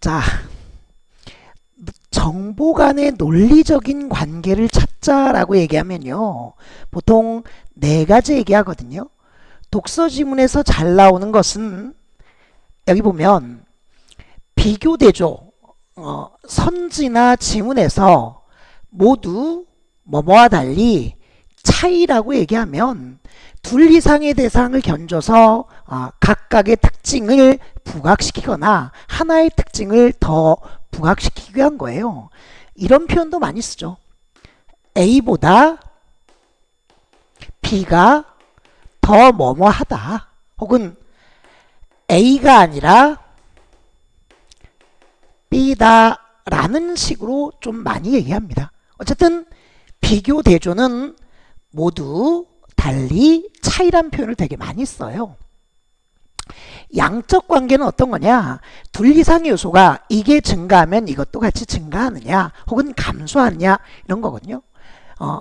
자, 정보 간의 논리적인 관계를 찾자라고 얘기하면요. 보통 네 가지 얘기하거든요. 독서 지문에서 잘 나오는 것은 여기 보면 비교대조, 선지나 지문에서 모두 뭐뭐와 달리 차이라고 얘기하면 둘 이상의 대상을 견줘서 각각의 특징을 부각시키거나 하나의 특징을 더 부각시키기 위한 거예요. 이런 표현도 많이 쓰죠. A보다 B가 더 뭐뭐하다. 혹은 A가 아니라 B다 라는 식으로 좀 많이 얘기합니다. 어쨌든 비교 대조는 모두 달리 차이란 표현을 되게 많이 써요. 양적 관계는 어떤 거냐? 둘 이상의 요소가 이게 증가하면 이것도 같이 증가하느냐 혹은 감소하느냐 이런 거거든요.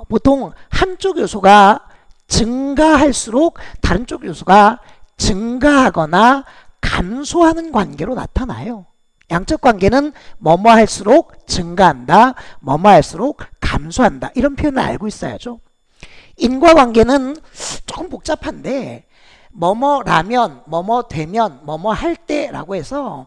보통 한쪽 요소가 증가할수록 다른 쪽 요소가 증가하거나 감소하는 관계로 나타나요. 양적 관계는 뭐뭐 할수록 증가한다, 뭐뭐 할수록 감소한다 이런 표현을 알고 있어야죠. 인과관계는 조금 복잡한데 뭐뭐라면, 뭐뭐 되면, 뭐뭐 할 때라고 해서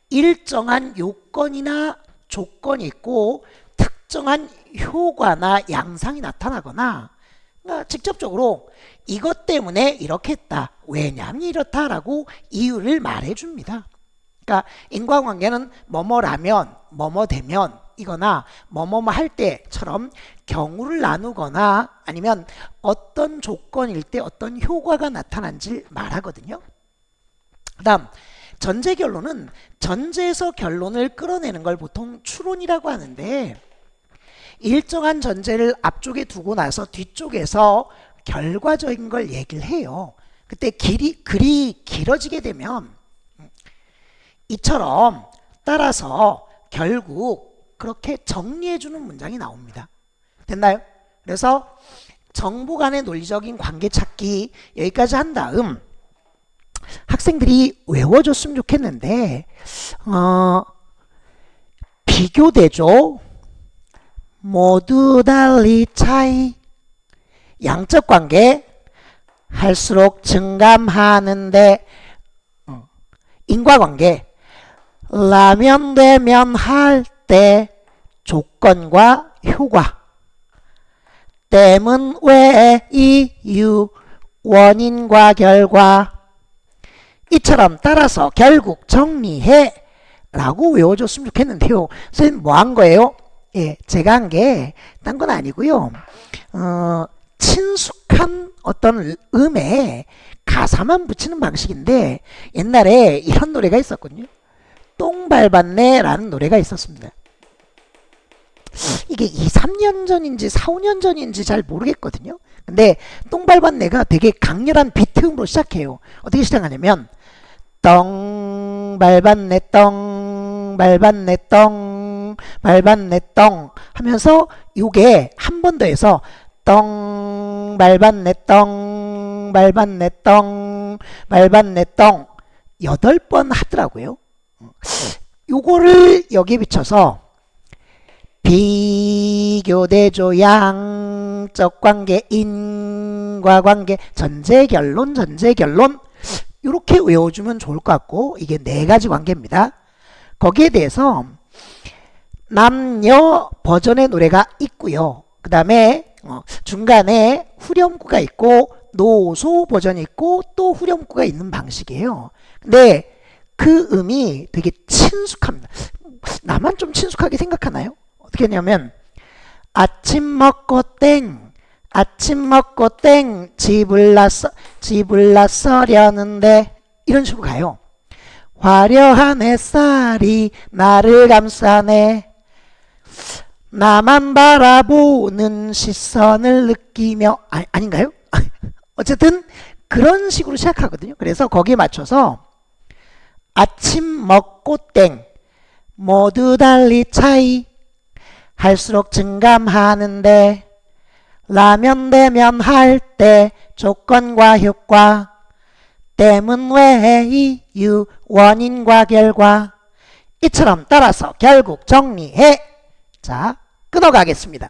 일정한 요건이나 조건이 있고 특정한 효과나 양상이 나타나거나 그러니까 직접적으로 이것 때문에 이렇게 했다, 왜냐하면 이렇다라고 이유를 말해줍니다. 그러니까 인과관계는 뭐뭐라면, 뭐뭐 되면 이거나 뭐뭐뭐 할 때처럼 경우를 나누거나 아니면 어떤 조건일 때 어떤 효과가 나타난지 말하거든요. 그 다음 전제 결론은 전제에서 결론을 끌어내는 걸 보통 추론이라고 하는데 일정한 전제를 앞쪽에 두고 나서 뒤쪽에서 결과적인 걸 얘기를 해요. 그때 글이 길어지게 되면 이처럼 따라서 결국 그렇게 정리해주는 문장이 나옵니다. 됐나요? 그래서 정보 간의 논리적인 관계 찾기 여기까지 한 다음 학생들이 외워줬으면 좋겠는데 비교대조, 모두 달리 차이, 양적 관계, 할수록 증감하는데 인과관계, 라면 되면 할 때 조건과 효과, 때문 왜 이유, 원인과 결과 이처럼 따라서 결국 정리해 라고 외워줬으면 좋겠는데요. 선생님 뭐 한 거예요? 예, 제가 한 게 딴 건 아니고요. 친숙한 어떤 음에 가사만 붙이는 방식인데 옛날에 이런 노래가 있었거든요. 똥 밟았네 라는 노래가 있었습니다. 이게 2, 3년 전인지 4, 5년 전인지 잘 모르겠거든요. 근데 똥 밟았네가 되게 강렬한 비트음으로 시작해요. 어떻게 시작하냐면 똥 밟았네 똥 밟았네 똥 밟았네 똥 하면서 요게 한 번 더 해서 똥 밟았네 똥 밟았네 똥 밟았네 똥 8번 하더라고요. 요거를 여기에 비춰서 비교대조, 양적 관계, 인과관계, 전제결론, 전제결론 이렇게 외워주면 좋을 것 같고 이게 네 가지 관계입니다. 거기에 대해서 남녀 버전의 노래가 있고요. 그 다음에 중간에 후렴구가 있고 노소 버전이 있고 또 후렴구가 있는 방식이에요. 근데 그 음이 되게 친숙합니다. 나만 좀 친숙하게 생각하나요? 어떻게 하냐면 아침 먹고 땡 아침 먹고 땡 집을 나서려는데 이런 식으로 가요. 화려한 햇살이 나를 감싸네 나만 바라보는 시선을 느끼며 아닌가요? 어쨌든 그런 식으로 시작하거든요. 그래서 거기에 맞춰서 아침 먹고 땡 모두 달리 차이 할수록 증감하는데 라면 되면 할 때 조건과 효과 때문 왜 이유 원인과 결과 이처럼 따라서 결국 정리해. 자, 끊어가겠습니다.